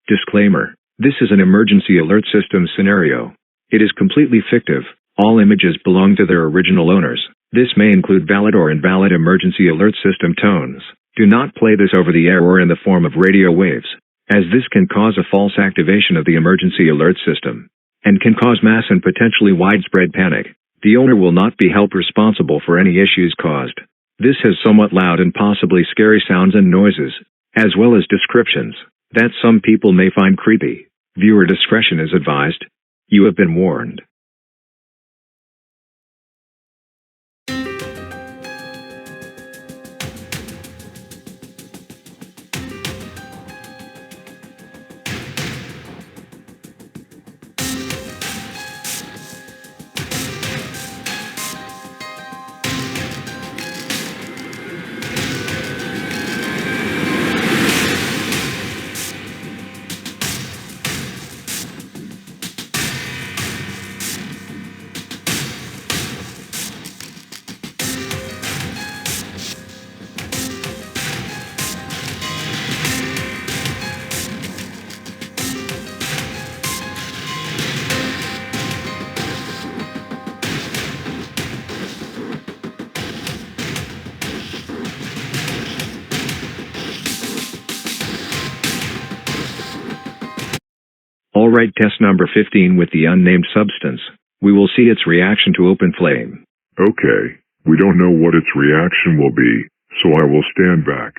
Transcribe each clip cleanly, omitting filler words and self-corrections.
Disclaimer: this is an emergency alert system scenario. It is completely fictive. All images belong to their original owners. This may include valid or invalid emergency alert system tones. Do not play this over the air or in the form of radio waves, as this can cause a false activation of the emergency alert system and can cause mass and potentially widespread panic. The owner will not be held responsible for any issues caused. This has somewhat loud and possibly scary sounds and noises, as well as descriptions that some people may find creepy. Viewer discretion is advised. You have been warned. Alright, test number 15 with the unnamed substance. We will see its reaction to open flame. Okay, we don't know what its reaction will be, so I will stand back.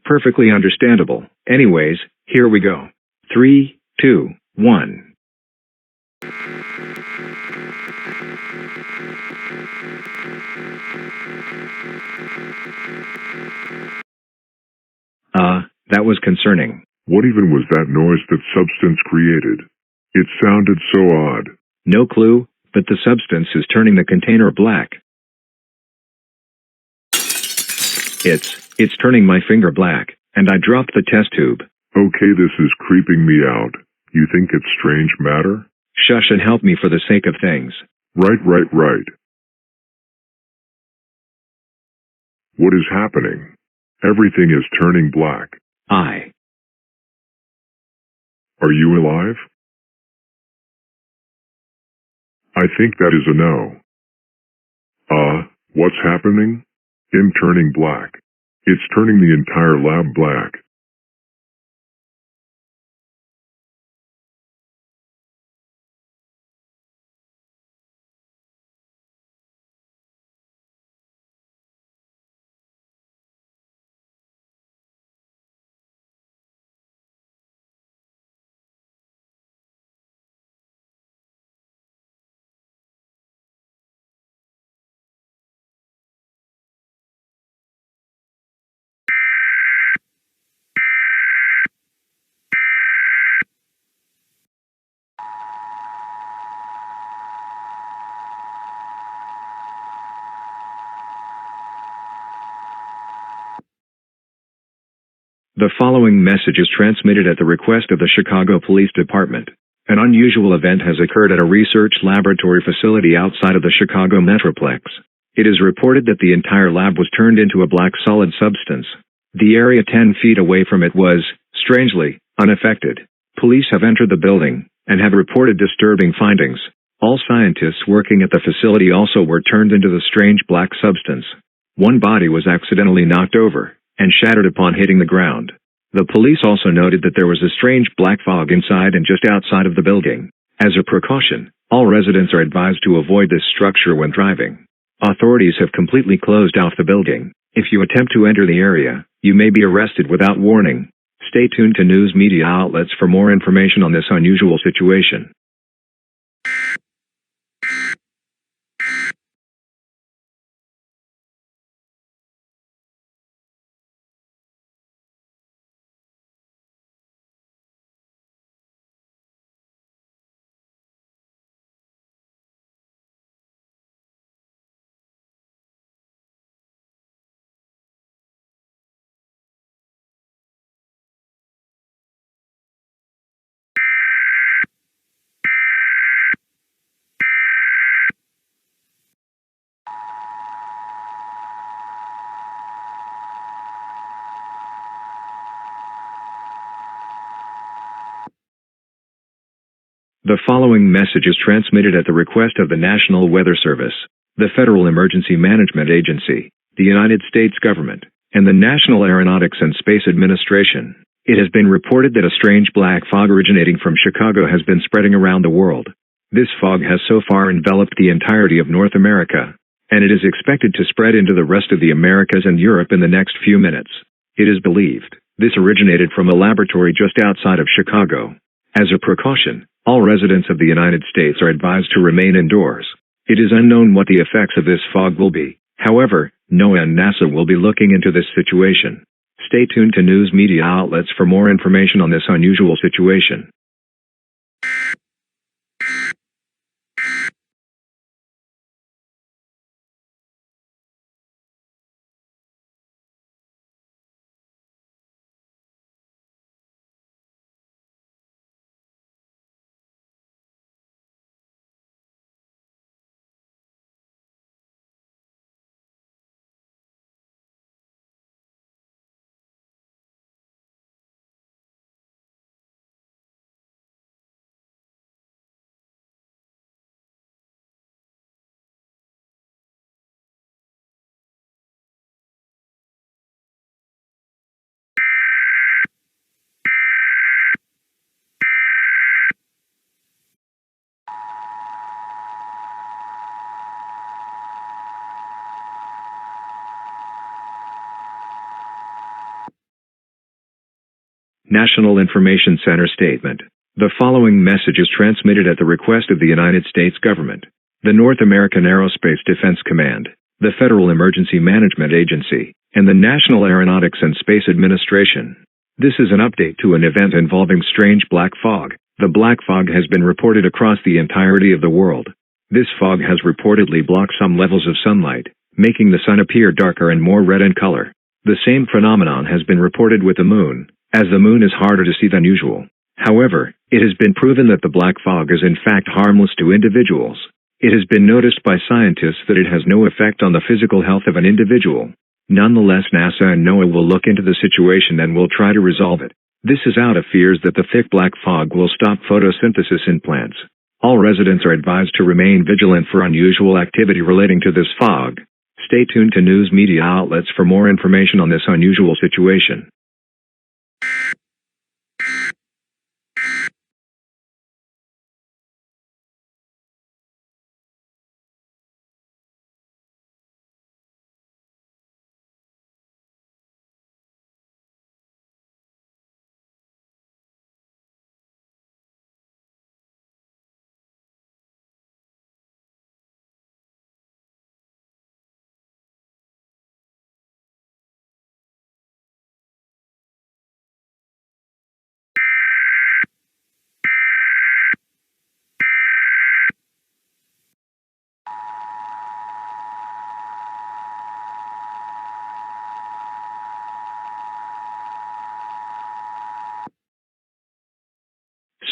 Perfectly understandable. Anyways, here we go. 3, 2, 1. That was concerning. What even was that noise that substance created? It sounded so odd. No clue, but the substance is turning the container black. It's turning my finger black, and I dropped the test tube. Okay, this is creeping me out. You think it's strange matter? Shush and help me for the sake of things. Right. What is happening? Everything is turning black. Are you alive? I think that is a no. What's happening? I'm turning black. It's turning the entire lab black. The following message is transmitted at the request of the Chicago Police Department. An unusual event has occurred at a research laboratory facility outside of the Chicago Metroplex. It is reported that the entire lab was turned into a black solid substance. The area 10 feet away from it was, strangely, unaffected. Police have entered the building and have reported disturbing findings. All scientists working at the facility also were turned into the strange black substance. One body was accidentally knocked over and shattered upon hitting the ground. The police also noted that there was a strange black fog inside and just outside of the building. As a precaution, all residents are advised to avoid this structure when driving. Authorities have completely closed off the building. If you attempt to enter the area, you may be arrested without warning. Stay tuned to news media outlets for more information on this unusual situation. The following message is transmitted at the request of the National Weather Service, the Federal Emergency Management Agency, the United States government, and the National Aeronautics and Space Administration. It has been reported that a strange black fog originating from Chicago has been spreading around the world. This fog has so far enveloped the entirety of North America, and it is expected to spread into the rest of the Americas and Europe in the next few minutes. It is believed this originated from a laboratory just outside of Chicago. As a precaution, all residents of the United States are advised to remain indoors. It is unknown what the effects of this fog will be. However, NOAA and NASA will be looking into this situation. Stay tuned to news media outlets for more information on this unusual situation. National Information Center Statement. The following message is transmitted at the request of the United States government, the North American Aerospace Defense Command, the Federal Emergency Management Agency, and the National Aeronautics and Space Administration. This is an update to an event involving strange black fog. The black fog has been reported across the entirety of the world. This fog has reportedly blocked some levels of sunlight, making the sun appear darker and more red in color. The same phenomenon has been reported with the moon, as the moon is harder to see than usual. However, it has been proven that the black fog is in fact harmless to individuals. It has been noticed by scientists that it has no effect on the physical health of an individual. Nonetheless, NASA and NOAA will look into the situation and will try to resolve it. This is out of fears that the thick black fog will stop photosynthesis in plants. All residents are advised to remain vigilant for unusual activity relating to this fog. Stay tuned to news media outlets for more information on this unusual situation.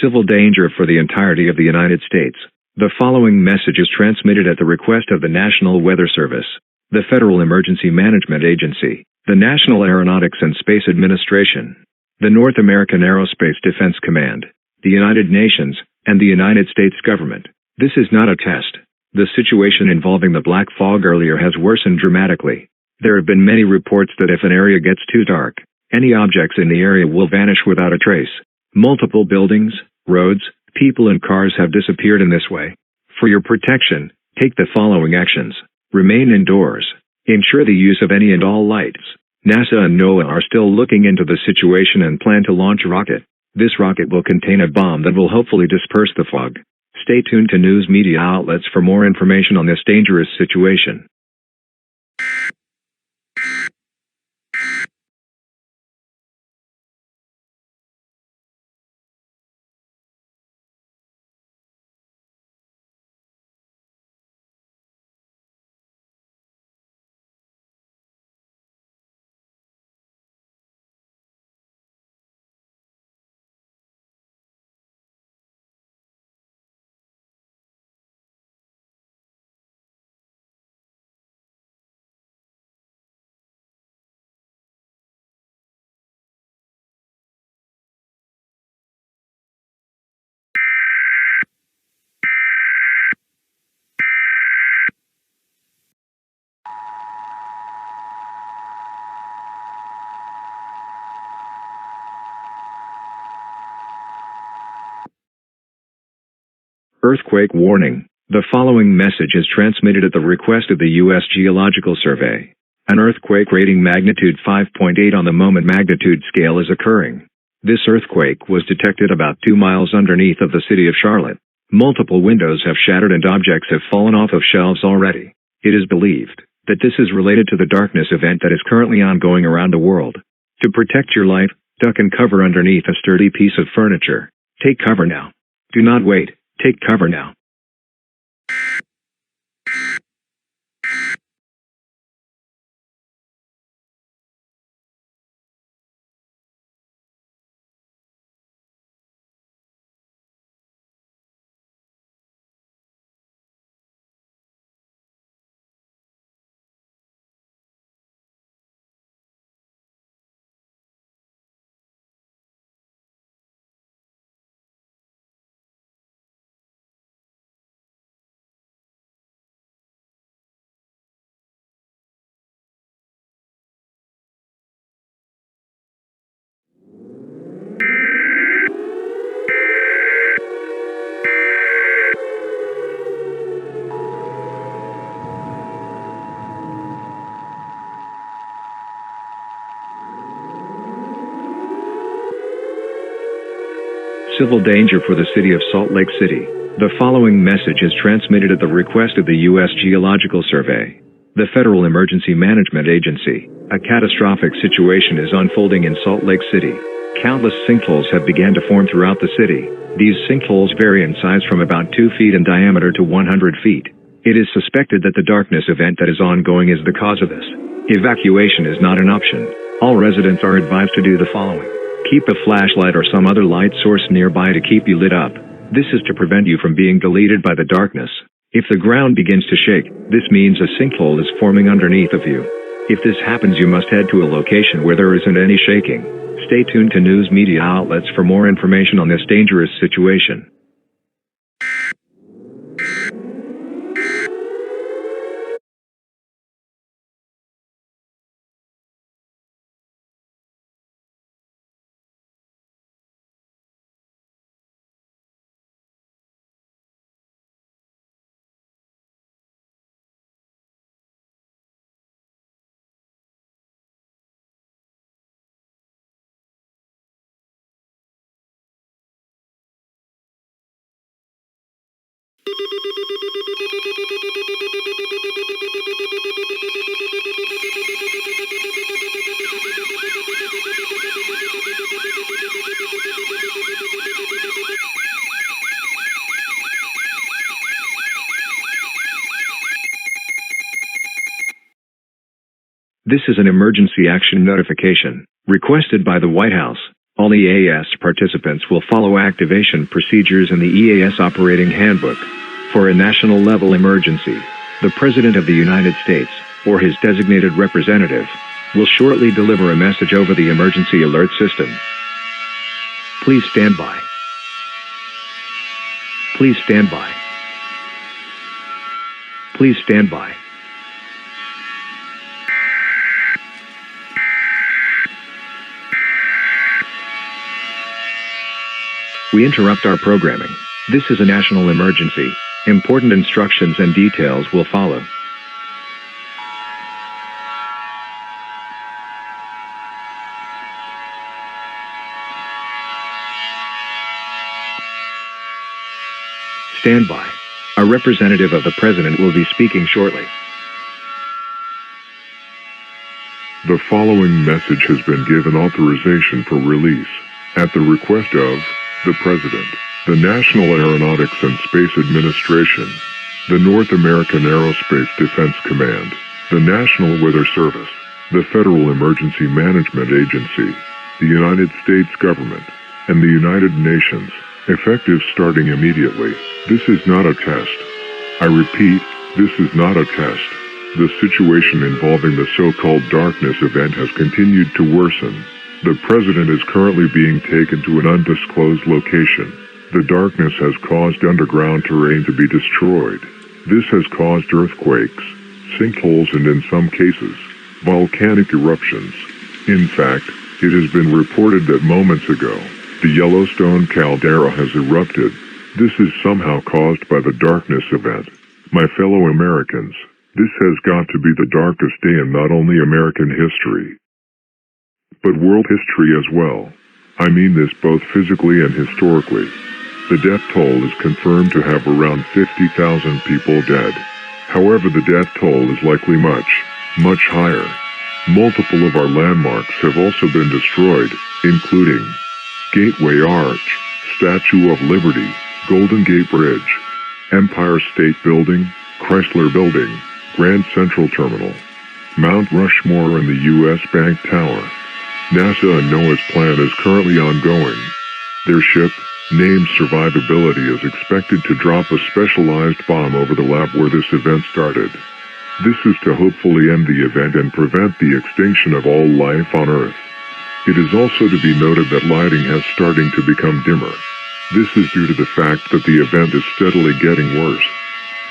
Civil danger for the entirety of the United States. The following message is transmitted at the request of the National Weather Service, the Federal Emergency Management Agency, the National Aeronautics and Space Administration, the North American Aerospace Defense Command, the United Nations, and the United States government. This is not a test. The situation involving the black fog earlier has worsened dramatically. There have been many reports that if an area gets too dark, any objects in the area will vanish without a trace. Multiple buildings, roads, people and cars have disappeared in this way. For your protection, take the following actions. Remain indoors. Ensure the use of any and all lights. NASA and NOAA are still looking into the situation and plan to launch a rocket. This rocket will contain a bomb that will hopefully disperse the fog. Stay tuned to news media outlets for more information on this dangerous situation. Earthquake warning. The following message is transmitted at the request of the U.S. Geological Survey. An earthquake rating magnitude 5.8 on the moment magnitude scale is occurring. This earthquake was detected about 2 miles underneath of the city of Charlotte. Multiple windows have shattered and objects have fallen off of shelves already. It is believed that this is related to the darkness event that is currently ongoing around the world. To protect your life, duck and cover underneath a sturdy piece of furniture. Take cover now. Do not wait. Take cover now. Civil danger for the city of Salt Lake City. The following message is transmitted at the request of the U.S. Geological Survey. The Federal Emergency Management Agency. A catastrophic situation is unfolding in Salt Lake City. Countless sinkholes have begun to form throughout the city. These sinkholes vary in size from about 2 feet in diameter to 100 feet. It is suspected that the darkness event that is ongoing is the cause of this. Evacuation is not an option. All residents are advised to do the following. Keep a flashlight or some other light source nearby to keep you lit up. This is to prevent you from being deleted by the darkness. If the ground begins to shake, this means a sinkhole is forming underneath of you. If this happens, you must head to a location where there isn't any shaking. Stay tuned to news media outlets for more information on this dangerous situation. This is an emergency action notification, requested by the White House. All EAS participants will follow activation procedures in the EAS Operating Handbook. For a national-level emergency, the President of the United States, or his designated representative, will shortly deliver a message over the emergency alert system. Please stand by. Please stand by. Please stand by. We interrupt our programming. This is a national emergency. Important instructions and details will follow. Stand by. A representative of the President will be speaking shortly. The following message has been given authorization for release at the request of the President, the National Aeronautics and Space Administration, the North American Aerospace Defense Command, the National Weather Service, the Federal Emergency Management Agency, the United States Government, and the United Nations, effective starting immediately. This is not a test. I repeat, this is not a test. The situation involving the so-called darkness event has continued to worsen. The President is currently being taken to an undisclosed location. The darkness has caused underground terrain to be destroyed. This has caused earthquakes, sinkholes, and in some cases, volcanic eruptions. In fact, it has been reported that moments ago, the Yellowstone caldera has erupted. This is somehow caused by the darkness event. My fellow Americans, this has got to be the darkest day in not only American history, but world history as well. I mean this both physically and historically. The death toll is confirmed to have around 50,000 people dead. However, the death toll is likely much, much higher. Multiple of our landmarks have also been destroyed, including Gateway Arch, Statue of Liberty, Golden Gate Bridge, Empire State Building, Chrysler Building, Grand Central Terminal, Mount Rushmore and the U.S. Bank Tower. NASA and NOAA's plan is currently ongoing. Their ship, named Survivability, is expected to drop a specialized bomb over the lab where this event started. This is to hopefully end the event and prevent the extinction of all life on Earth. It is also to be noted that lighting has starting to become dimmer. This is due to the fact that the event is steadily getting worse.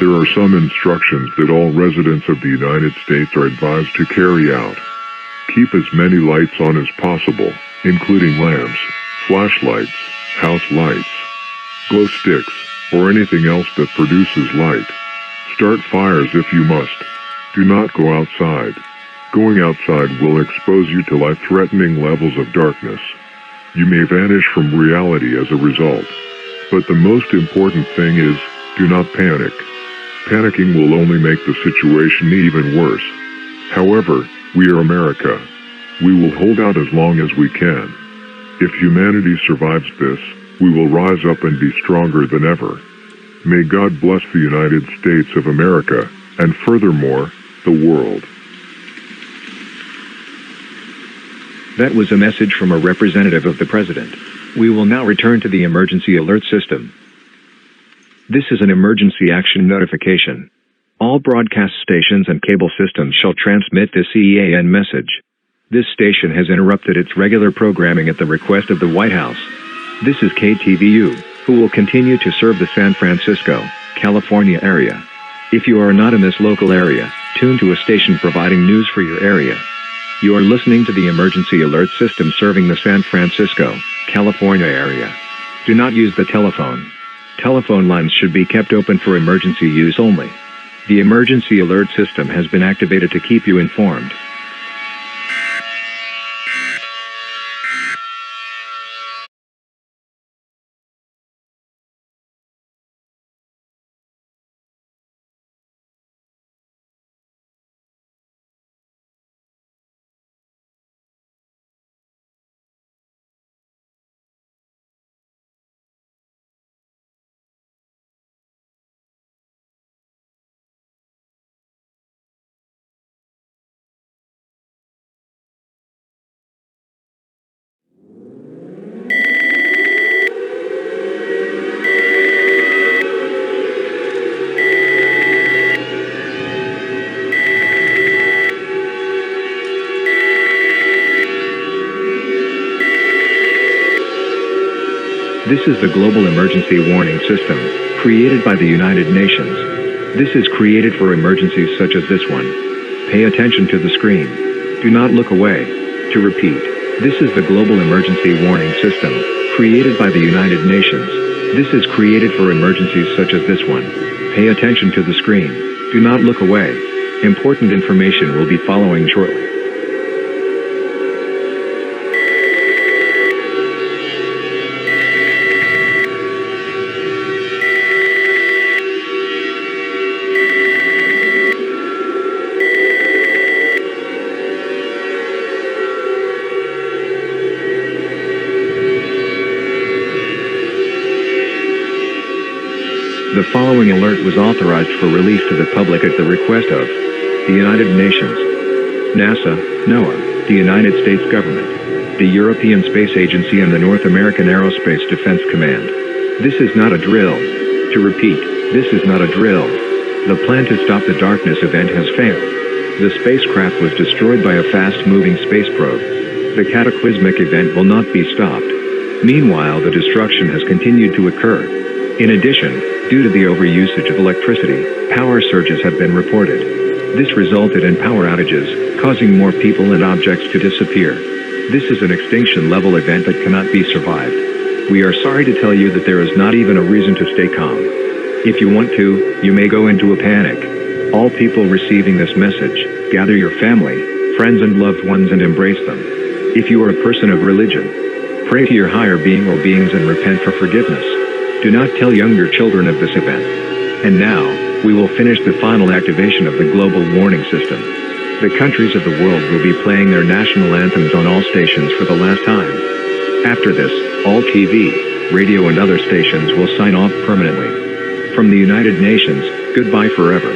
There are some instructions that all residents of the United States are advised to carry out. Keep as many lights on as possible, including lamps, flashlights, house lights, glow sticks, or anything else that produces light. Start fires if you must. Do not go outside. Going outside will expose you to life-threatening levels of darkness. You may vanish from reality as a result. But the most important thing is, do not panic. Panicking will only make the situation even worse. However, we are America. We will hold out as long as we can. If humanity survives this, we will rise up and be stronger than ever. May God bless the United States of America, and furthermore, the world. That was a message from a representative of the President. We will now return to the emergency alert system. This is an emergency action notification. All broadcast stations and cable systems shall transmit this EAN message. This station has interrupted its regular programming at the request of the White House. This is KTVU, who will continue to serve the San Francisco, California area. If you are not in this local area, tune to a station providing news for your area. You are listening to the emergency alert system serving the San Francisco, California area. Do not use the telephone. Telephone lines should be kept open for emergency use only. The emergency alert system has been activated to keep you informed. This is the Global Emergency Warning System, created by the United Nations. This is created for emergencies such as this one. Pay attention to the screen. Do not look away. To repeat, this is the Global Emergency Warning System, created by the United Nations. This is created for emergencies such as this one. Pay attention to the screen. Do not look away. Important information will be following shortly. The following alert was authorized for release to the public at the request of the United Nations, NASA, NOAA, the United States government, the European Space Agency and the North American Aerospace Defense Command. This is not a drill. To repeat, this is not a drill. The plan to stop the darkness event has failed. The spacecraft was destroyed by a fast-moving space probe. The cataclysmic event will not be stopped. Meanwhile, the destruction has continued to occur. In addition, due to the overusage of electricity, power surges have been reported. This resulted in power outages, causing more people and objects to disappear. This is an extinction-level event that cannot be survived. We are sorry to tell you that there is not even a reason to stay calm. If you want to, you may go into a panic. All people receiving this message, gather your family, friends and loved ones and embrace them. If you are a person of religion, pray to your higher being or beings and repent for forgiveness. Do not tell younger children of this event. And now, we will finish the final activation of the global warning system. The countries of the world will be playing their national anthems on all stations for the last time. After this, all TV, radio and other stations will sign off permanently. From the United Nations, goodbye forever.